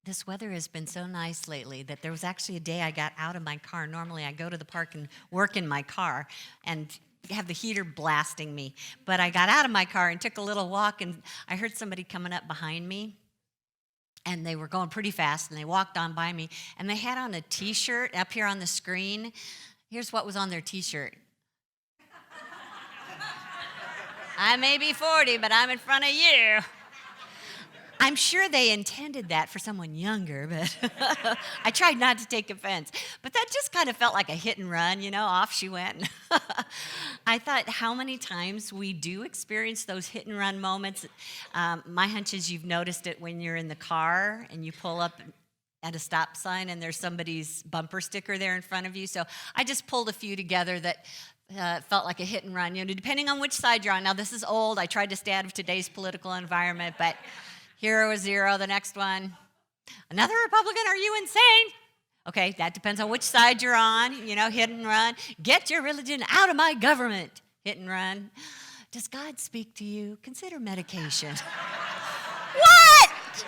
This weather has been so nice lately that there was actually a day I got out of my car. Normally, I go to the park and work in my car and have the heater blasting me. But I got out of my car and took a little walk, and I heard somebody coming up behind me, and they were going pretty fast, and they walked on by me, and they had on a T-shirt up here on the screen. Here's what was on their T-shirt. I may be 40, but I'm in front of you. I'm sure they intended that for someone younger, but I tried not to take offense. But that just kind of felt like a hit and run, off she went. I thought how many times we do experience those hit and run moments. My hunch is you've noticed it when you're in the car and you pull up at a stop sign and there's somebody's bumper sticker there in front of you. So I just pulled a few together that felt like a hit and run, depending on which side you're on. Now, this is old. I tried to stay out of today's political environment, but hero is zero, the next one. Another Republican, are you insane? Okay, that depends on which side you're on, hit and run. Get your religion out of my government, hit and run. Does God speak to you? Consider medication. What?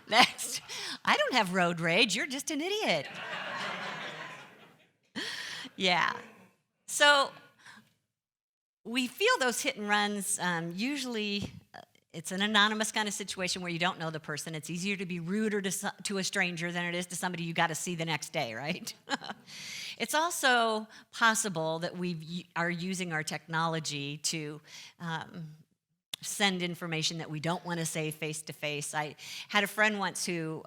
Next, I don't have road rage, you're just an idiot. Yeah, so we feel those hit and runs usually. It's an anonymous kind of situation where you don't know the person. It's easier to be ruder to a stranger than it is to somebody you got to see the next day, right? It's also possible that we are using our technology to send information that we don't want to say face to face. I had a friend once who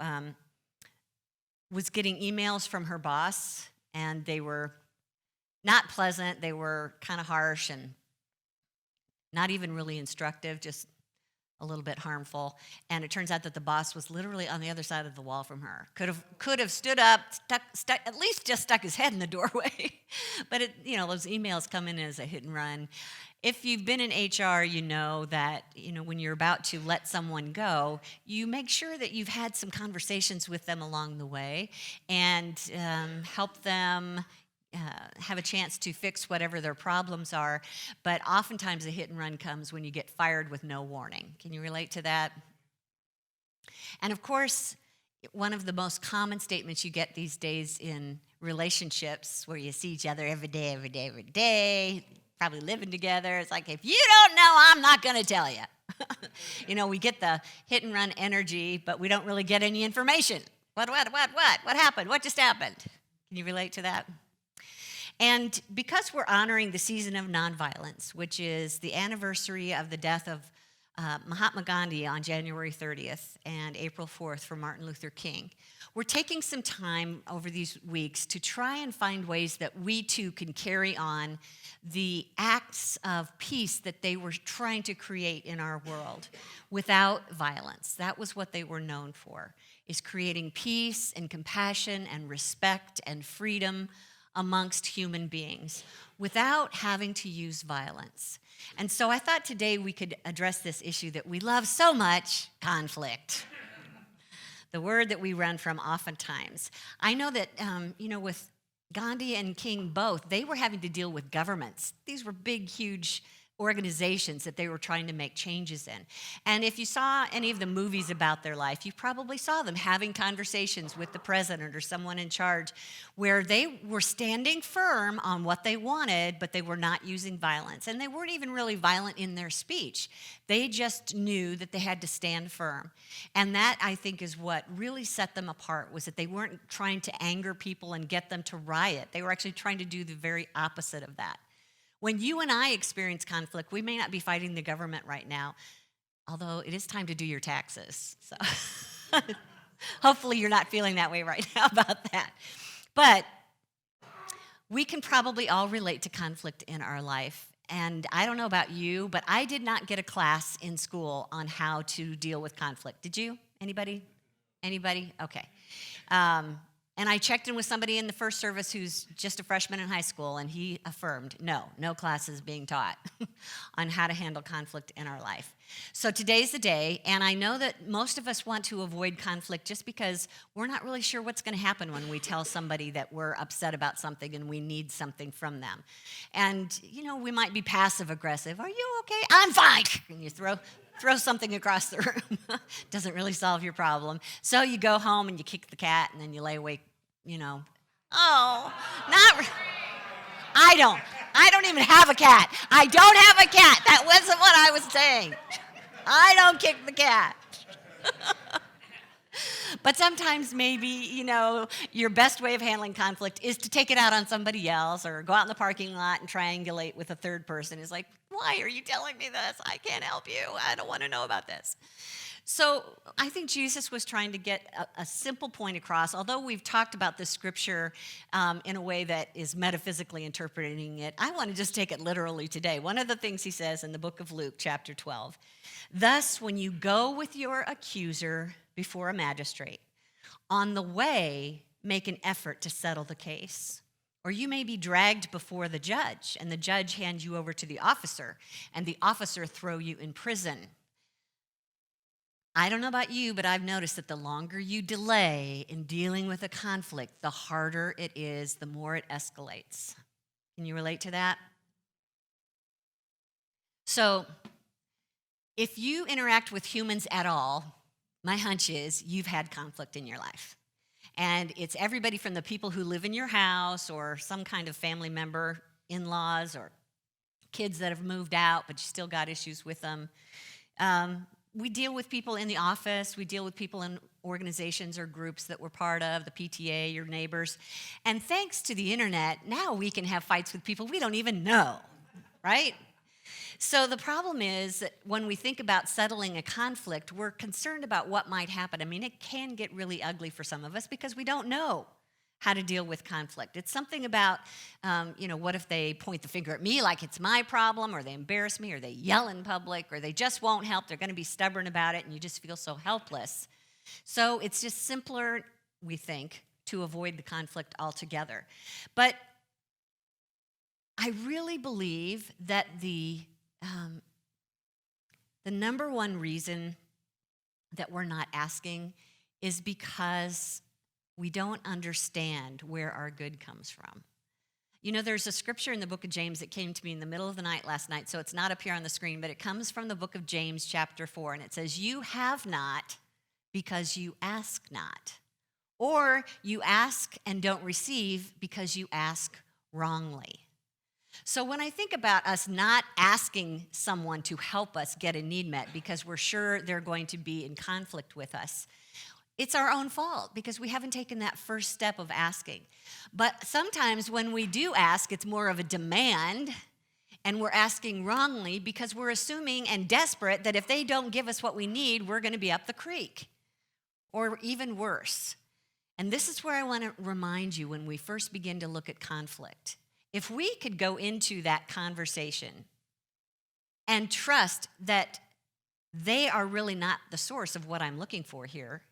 was getting emails from her boss, and they were not pleasant. They were kind of harsh and not even really instructive, just a little bit harmful. And it turns out that the boss was literally on the other side of the wall from her. Could have stood up, at least just stuck his head in the doorway. But those emails come in as a hit and run. If you've been in HR, you know that when you're about to let someone go, you make sure that you've had some conversations with them along the way and help them have a chance to fix whatever their problems are. But oftentimes a hit and run comes when you get fired with no warning. Can you relate to that? And of course, one of the most common statements you get these days in relationships where you see each other every day, probably living together, it's like, if you don't know, I'm not going to tell you. We get the hit and run energy, but we don't really get any information. What happened? What just happened? Can you relate to that? And because we're honoring the season of nonviolence, which is the anniversary of the death of Mahatma Gandhi on January 30th and April 4th for Martin Luther King, we're taking some time over these weeks to try and find ways that we too can carry on the acts of peace that they were trying to create in our world without violence. That was what they were known for, is creating peace and compassion and respect and freedom amongst human beings without having to use violence. And so I thought today we could address this issue that we love so much, conflict. The word that we run from oftentimes. I know that, with Gandhi and King both, they were having to deal with governments. These were big, huge organizations that they were trying to make changes in. And if you saw any of the movies about their life, you probably saw them having conversations with the president or someone in charge where they were standing firm on what they wanted, but they were not using violence. And they weren't even really violent in their speech. They just knew that they had to stand firm. And that, I think, is what really set them apart, was that they weren't trying to anger people and get them to riot. They were actually trying to do the very opposite of that. When you and I experience conflict, we may not be fighting the government right now, although it is time to do your taxes. So hopefully you're not feeling that way right now about that. But we can probably all relate to conflict in our life. And I don't know about you, but I did not get a class in school on how to deal with conflict. Did you? Anybody? Okay. And I checked in with somebody in the first service who's just a freshman in high school, and he affirmed, no classes being taught on how to handle conflict in our life. So today's the day, and I know that most of us want to avoid conflict just because we're not really sure what's going to happen when we tell somebody that we're upset about something and we need something from them. And, we might be passive-aggressive. Are you okay? I'm fine. And you throw throw something across the room. Doesn't really solve your problem. So you go home and you kick the cat, and then you lay awake, Oh, not. I don't even have a cat. I don't have a cat. That wasn't what I was saying. I don't kick the cat. But sometimes maybe, your best way of handling conflict is to take it out on somebody else or go out in the parking lot and triangulate with a third person. It's like, why are you telling me this? I can't help you. I don't want to know about this. So I think Jesus was trying to get a simple point across. Although we've talked about this scripture in a way that is metaphysically interpreting it, I want to just take it literally today. One of the things he says in the book of Luke, chapter 12, thus when you go with your accuser before a magistrate, on the way make an effort to settle the case. Or you may be dragged before the judge, and the judge hands you over to the officer, and the officer throw you in prison. I don't know about you, but I've noticed that the longer you delay in dealing with a conflict, the harder it is, the more it escalates. Can you relate to that? So, if you interact with humans at all, my hunch is you've had conflict in your life. And it's everybody from the people who live in your house or some kind of family member, in-laws, or kids that have moved out, but you still got issues with them. We deal with people in the office. We deal with people in organizations or groups that we're part of, the PTA, your neighbors. And thanks to the internet, now we can have fights with people we don't even know, right? So the problem is that when we think about settling a conflict, we're concerned about what might happen. I mean, it can get really ugly for some of us because we don't know how to deal with conflict. It's something about, what if they point the finger at me like it's my problem, or they embarrass me, or they yell in public, or they just won't help. They're going to be stubborn about it, and you just feel so helpless. So it's just simpler, we think, to avoid the conflict altogether. But I really believe that the number one reason that we're not asking is because we don't understand where our good comes from. There's a scripture in the book of James that came to me in the middle of the night last night, so it's not up here on the screen, but it comes from the book of James, chapter 4, and it says, you have not because you ask not. Or you ask and don't receive because you ask wrongly. So when I think about us not asking someone to help us get a need met because we're sure they're going to be in conflict with us, it's our own fault because we haven't taken that first step of asking. But sometimes when we do ask, it's more of a demand, and we're asking wrongly because we're assuming and desperate that if they don't give us what we need, we're going to be up the creek, or even worse. And this is where I want to remind you when we first begin to look at conflict. If we could go into that conversation and trust that they are really not the source of what I'm looking for here,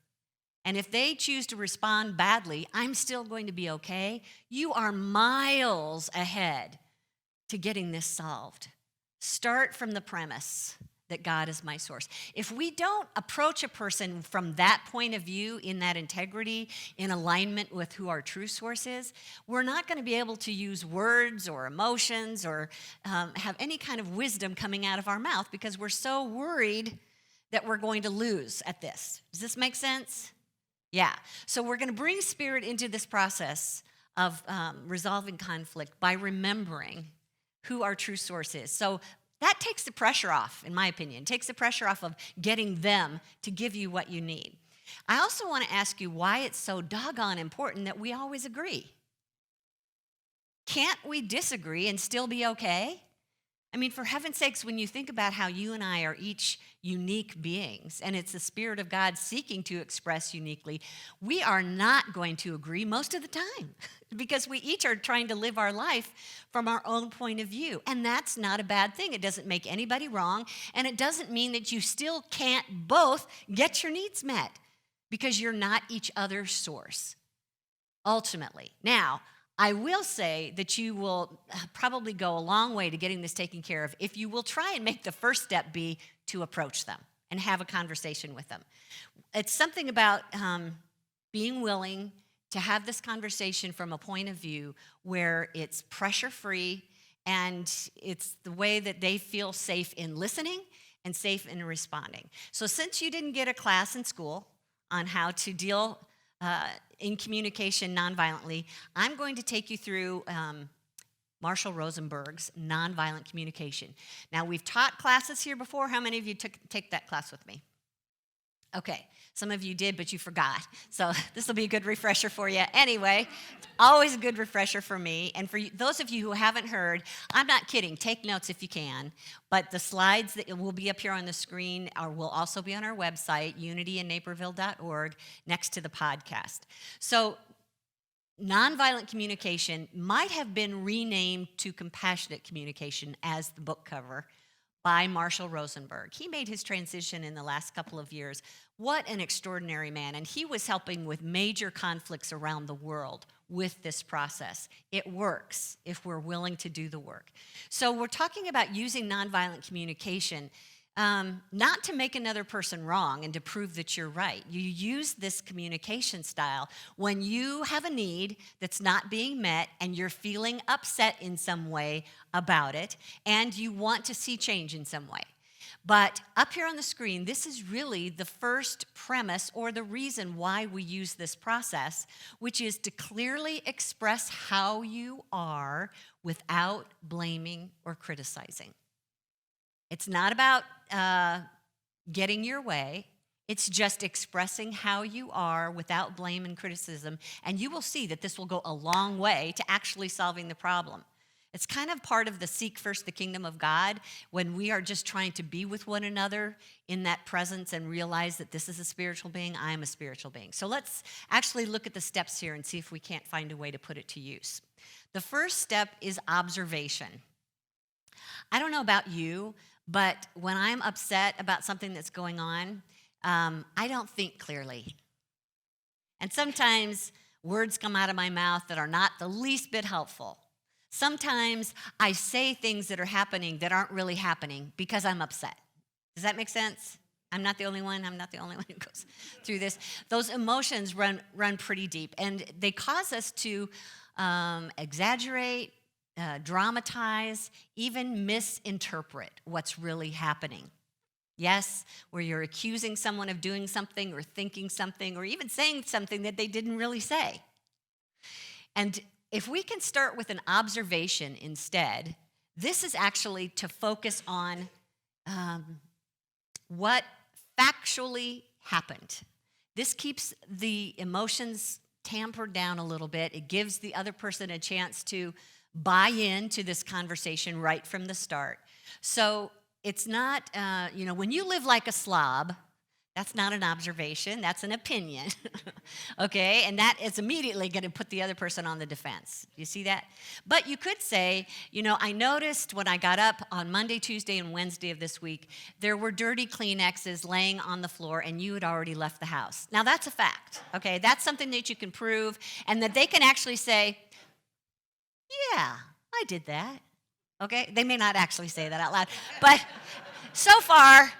and if they choose to respond badly, I'm still going to be okay, you are miles ahead to getting this solved. Start from the premise that God is my source. If we don't approach a person from that point of view, in that integrity, in alignment with who our true source is, we're not going to be able to use words or emotions or have any kind of wisdom coming out of our mouth because we're so worried that we're going to lose at this. Does this make sense? Yeah. So we're going to bring spirit into this process of resolving conflict by remembering who our true source is. So that takes the pressure off, in my opinion. It takes the pressure off of getting them to give you what you need. I also want to ask you why it's so doggone important that we always agree. Can't we disagree and still be okay? I mean, for heaven's sakes, when you think about how you and I are each unique beings, and it's the Spirit of God seeking to express uniquely, we are not going to agree most of the time because we each are trying to live our life from our own point of view. And that's not a bad thing. It doesn't make anybody wrong, and it doesn't mean that you still can't both get your needs met because you're not each other's source, ultimately. Now, I will say that you will probably go a long way to getting this taken care of if you will try and make the first step be to approach them and have a conversation with them. It's something about being willing to have this conversation from a point of view where it's pressure-free and it's the way that they feel safe in listening and safe in responding. So since you didn't get a class in school on how to deal in communication nonviolently, I'm going to take you through Marshall Rosenberg's Nonviolent Communication. Now, we've taught classes here before. How many of you take that class with me? Okay, some of you did, but you forgot. So this will be a good refresher for you. Anyway, always a good refresher for me. And for you, those of you who haven't heard, I'm not kidding. Take notes if you can. But the slides that will be up here on the screen will also be on our website, unityinnaperville.org, next to the podcast. So nonviolent communication might have been renamed to compassionate communication as the book cover by Marshall Rosenberg. He made his transition in the last couple of years. What an extraordinary man. And he was helping with major conflicts around the world with this process. It works if we're willing to do the work. So we're talking about using nonviolent communication not to make another person wrong and to prove that you're right. You use this communication style when you have a need that's not being met and you're feeling upset in some way about it and you want to see change in some way. But up here on the screen, this is really the first premise or the reason why we use this process, which is to clearly express how you are without blaming or criticizing. It's not about getting your way. It's just expressing how you are without blame and criticism. And you will see that this will go a long way to actually solving the problem. It's kind of part of the seek first the kingdom of God when we are just trying to be with one another in that presence and realize that this is a spiritual being, I am a spiritual being. So let's actually look at the steps here and see if we can't find a way to put it to use. The first step is observation. I don't know about you, but when I'm upset about something that's going on, I don't think clearly. And sometimes words come out of my mouth that are not the least bit helpful. Sometimes I say things that are happening that aren't really happening because I'm upset. Does that make sense? I'm not the only one. I'm not the only one who goes through this. Those emotions run pretty deep, and they cause us to exaggerate, dramatize, even misinterpret what's really happening. Yes, where you're accusing someone of doing something or thinking something or even saying something that they didn't really say. And if we can start with an observation instead, this is actually to focus on what factually happened. This keeps the emotions tampered down a little bit. It gives the other person a chance to buy into this conversation right from the start. So it's not, when you live like a slob, that's not an observation, that's an opinion, okay? And that is immediately going to put the other person on the defense. You see that? But you could say, I noticed when I got up on Monday, Tuesday, and Wednesday of this week, there were dirty Kleenexes laying on the floor and you had already left the house. Now that's a fact, okay? That's something that you can prove and that they can actually say, yeah, I did that, okay? They may not actually say that out loud, but so far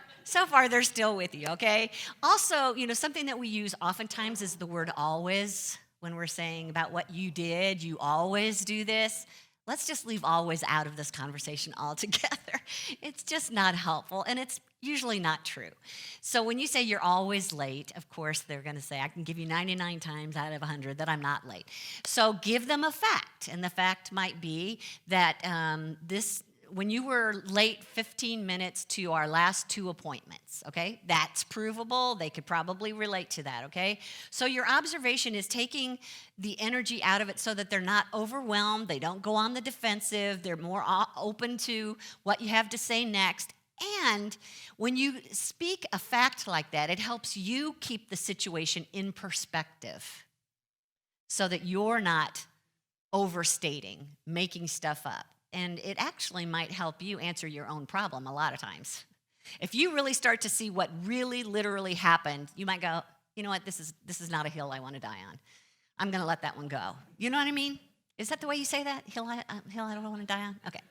they're still with you, okay? Also, something that we use oftentimes is the word always when we're saying about what you did, you always do this. Let's just leave always out of this conversation altogether. It's just not helpful, and it's usually not true. So when you say you're always late, of course, they're going to say, I can give you 99 times out of 100 that I'm not late. So give them a fact, and the fact might be that when you were late 15 minutes to our last 2 appointments, okay? That's provable. They could probably relate to that, okay? So your observation is taking the energy out of it so that they're not overwhelmed. They don't go on the defensive. They're more open to what you have to say next. And when you speak a fact like that, it helps you keep the situation in perspective so that you're not overstating, making stuff up. And it actually might help you answer your own problem a lot of times. If you really start to see what really literally happened, you might go, you know what, this is not a hill I want to die on. I'm going to let that one go. You know what I mean? Is that the way you say that? Hill I don't want to die on? Okay.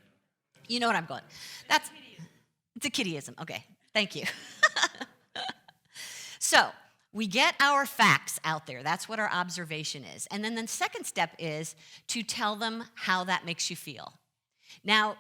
You know what I'm going. It's a kiddieism. Okay. Thank you. So we get our facts out there. That's what our observation is. And then the second step is to tell them how that makes you feel. Now,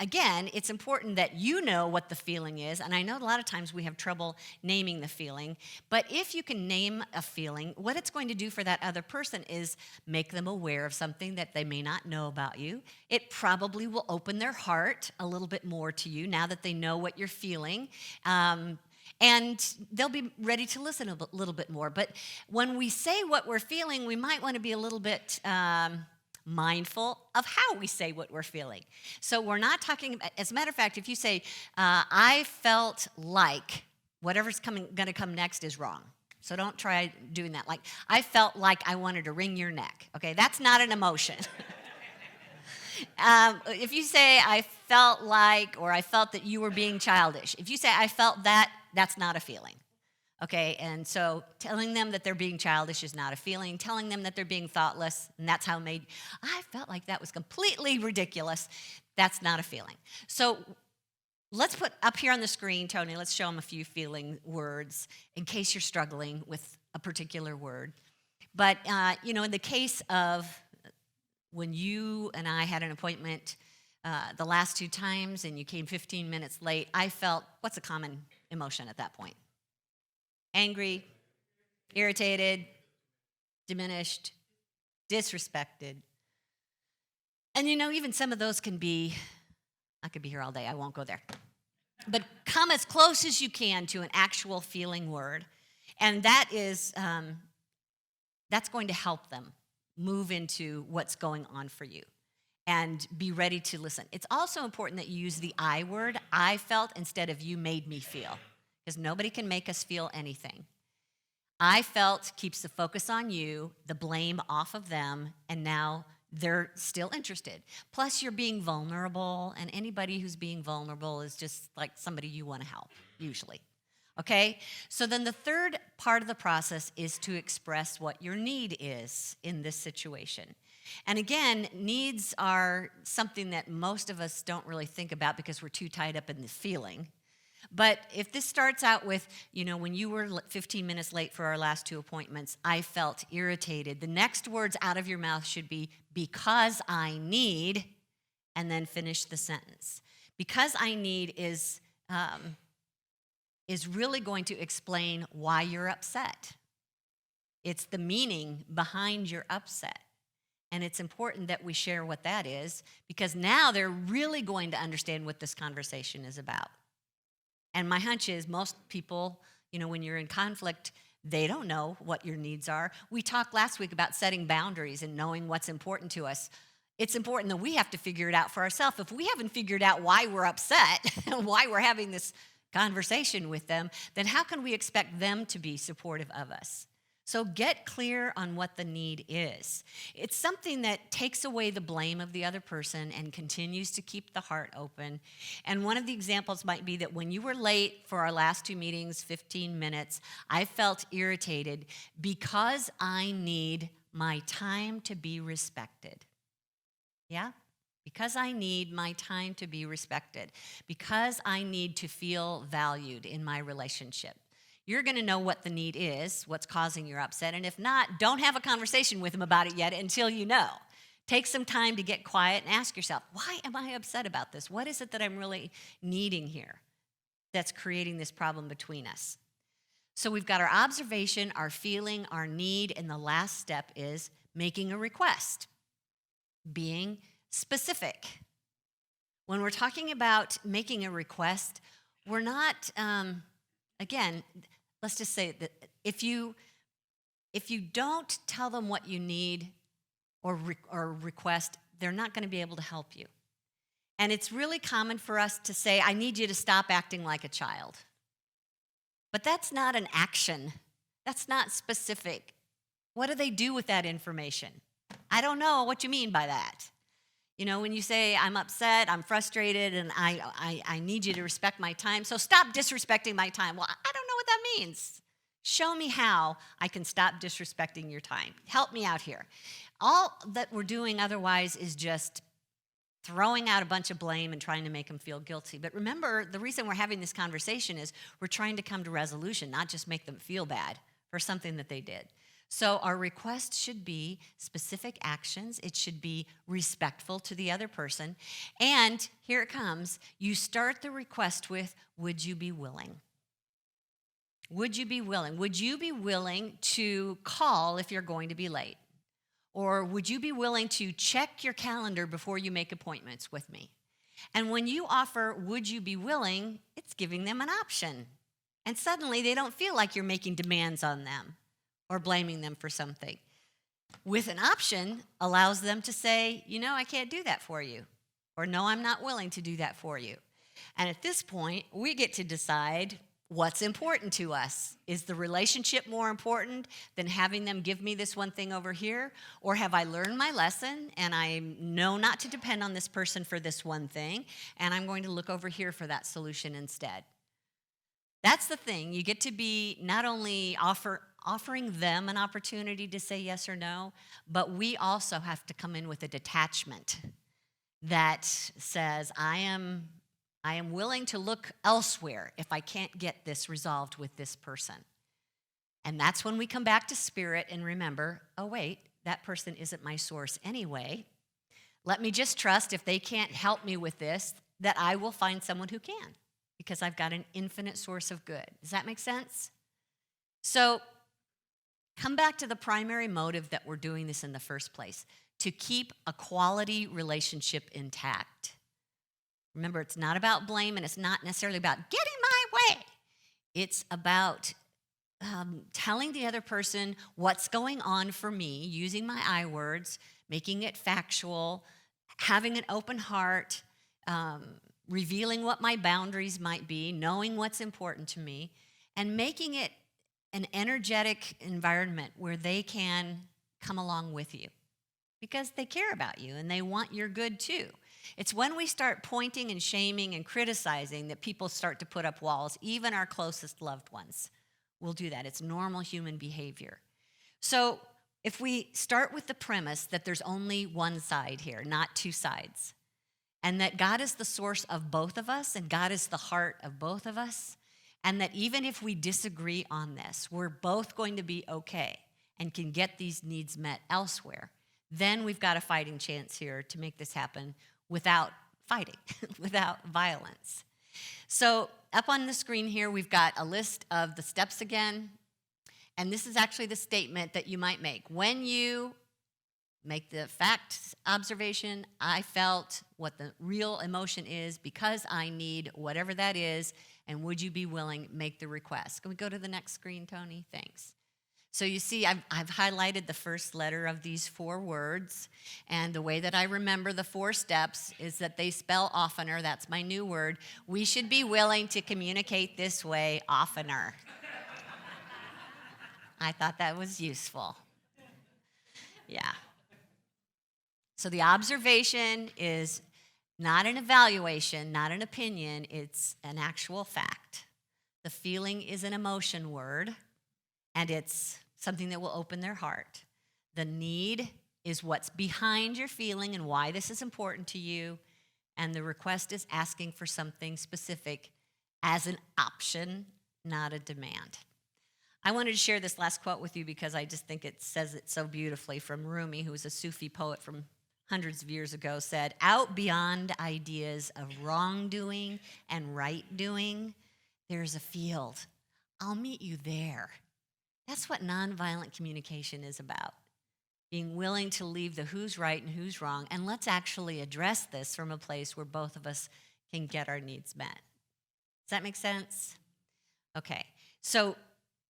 again, it's important that you know what the feeling is. And I know a lot of times we have trouble naming the feeling. But if you can name a feeling, what it's going to do for that other person is make them aware of something that they may not know about you. It probably will open their heart a little bit more to you now that they know what you're feeling. And they'll be ready to listen a little bit more. But when we say what we're feeling, we might want to be a little bit mindful of how we say what we're feeling. So we're not talking about, as a matter of fact, if you say, I felt like, whatever's going to come next is wrong. So don't try doing that. Like, I felt like I wanted to wring your neck. Okay, that's not an emotion. If you say, I felt like, or I felt that you were being childish. If you say, I felt that, that's not a feeling. Okay, and so telling them that they're being childish is not a feeling. Telling them that they're being thoughtless, and that's how I felt like that was completely ridiculous, that's not a feeling. So let's put up here on the screen, Tony, let's show them a few feeling words in case you're struggling with a particular word. But, in the case of when you and I had an appointment the last 2 times and you came 15 minutes late, I felt, what's a common emotion at that point? Angry, irritated, diminished, disrespected. And even some of those can be, I could be here all day, I won't go there. But come as close as you can to an actual feeling word. And that is, that's going to help them move into what's going on for you and be ready to listen. It's also important that you use the I word, I felt, instead of you made me feel. Because nobody can make us feel anything. I felt keeps the focus on you, the blame off of them, and now they're still interested. Plus, you're being vulnerable, and anybody who's being vulnerable is just like somebody you want to help, usually. Okay? So then the third part of the process is to express what your need is in this situation. And again, needs are something that most of us don't really think about because we're too tied up in the feeling. But if this starts out with, when you were 15 minutes late for our last 2 appointments, I felt irritated. The next words out of your mouth should be, because I need, and then finish the sentence. Because I need is really going to explain why you're upset. It's the meaning behind your upset. And it's important that we share what that is, because now they're really going to understand what this conversation is about. And my hunch is most people, when you're in conflict, they don't know what your needs are. We talked last week about setting boundaries and knowing what's important to us. It's important that we have to figure it out for ourselves. If we haven't figured out why we're upset and why we're having this conversation with them, then how can we expect them to be supportive of us? So get clear on what the need is. It's something that takes away the blame of the other person and continues to keep the heart open. And one of the examples might be that when you were late for our last 2 meetings, 15 minutes, I felt irritated because I need my time to be respected. Yeah? Because I need my time to be respected. Because I need to feel valued in my relationship. You're going to know what the need is, what's causing your upset. And if not, don't have a conversation with them about it yet until you know. Take some time to get quiet and ask yourself, why am I upset about this? What is it that I'm really needing here that's creating this problem between us? So we've got our observation, our feeling, our need, and the last step is making a request, being specific. When we're talking about making a request, we're not, again, let's just say that if you don't tell them what you need or request, they're not going to be able to help you. And it's really common for us to say, I need you to stop acting like a child. But that's not an action. That's not specific. What do they do with that information? I don't know what you mean by that. When you say, I'm upset, I'm frustrated, and I need you to respect my time, so stop disrespecting my time. Well, I don't know what that means. Show me how I can stop disrespecting your time. Help me out here. All that we're doing otherwise is just throwing out a bunch of blame and trying to make them feel guilty. But remember, the reason we're having this conversation is we're trying to come to resolution, not just make them feel bad for something that they did. So our request should be specific actions. It should be respectful to the other person. And here it comes. You start the request with, would you be willing? Would you be willing? Would you be willing to call if you're going to be late? Or would you be willing to check your calendar before you make appointments with me? And when you offer, would you be willing, it's giving them an option. And suddenly they don't feel like you're making demands on them or blaming them for something. With an option allows them to say, I can't do that for you. Or no, I'm not willing to do that for you. And at this point, we get to decide what's important to us. Is the relationship more important than having them give me this one thing over here? Or have I learned my lesson and I know not to depend on this person for this one thing, and I'm going to look over here for that solution instead? That's the thing. You get to be not only offering them an opportunity to say yes or no, but we also have to come in with a detachment that says, I am willing to look elsewhere if I can't get this resolved with this person. And that's when we come back to spirit and remember, oh wait, that person isn't my source anyway. Let me just trust if they can't help me with this, that I will find someone who can, because I've got an infinite source of good. Does that make sense? So come back to the primary motive that we're doing this in the first place, to keep a quality relationship intact. Remember, it's not about blame, and it's not necessarily about getting my way. It's about telling the other person what's going on for me, using my I words, making it factual, having an open heart, revealing what my boundaries might be, knowing what's important to me, and making it an energetic environment where they can come along with you because they care about you and they want your good too. It's when we start pointing and shaming and criticizing that people start to put up walls. Even our closest loved ones will do that. It's normal human behavior. So if we start with the premise that there's only one side here, not two sides, and that God is the source of both of us and God is the heart of both of us, and that even if we disagree on this, we're both going to be okay and can get these needs met elsewhere, then we've got a fighting chance here to make this happen without fighting, without violence. So up on the screen here, we've got a list of the steps again. And this is actually the statement that you might make. When you make the fact observation, I felt what the real emotion is because I need whatever that is, and would you be willing to make the request? Can we go to the next screen, Tony? Thanks. So you see, I've highlighted the first letter of these 4 words, and the way that I remember the 4 steps is that they spell oftener. That's my new word. We should be willing to communicate this way oftener. I thought that was useful. Yeah. So the observation is not an evaluation, not an opinion, it's an actual fact. The feeling is an emotion word, and it's something that will open their heart. The need is what's behind your feeling and why this is important to you, and the request is asking for something specific as an option, not a demand. I wanted to share this last quote with you because I just think it says it so beautifully from Rumi, who was a Sufi poet from hundreds of years ago, said, "Out beyond ideas of wrongdoing and right doing, there's a field. I'll meet you there." That's what nonviolent communication is about. Being willing to leave the who's right and who's wrong, and let's actually address this from a place where both of us can get our needs met. Does that make sense? Okay, so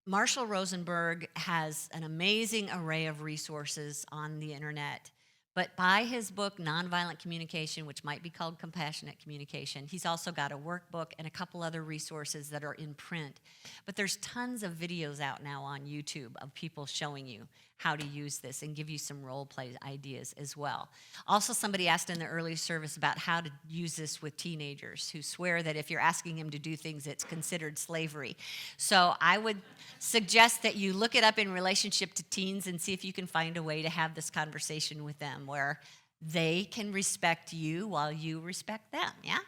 Marshall Rosenberg has an amazing array of resources on the internet. But by his book, Nonviolent Communication, which might be called Compassionate Communication, he's also got a workbook and a couple other resources that are in print. But there's tons of videos out now on YouTube of people showing you how to use this and give you some role play ideas as well. Also, somebody asked in the early service about how to use this with teenagers who swear that if you're asking them to do things, it's considered slavery. So I would suggest that you look it up in relationship to teens and see if you can find a way to have this conversation with them where they can respect you while you respect them, yeah?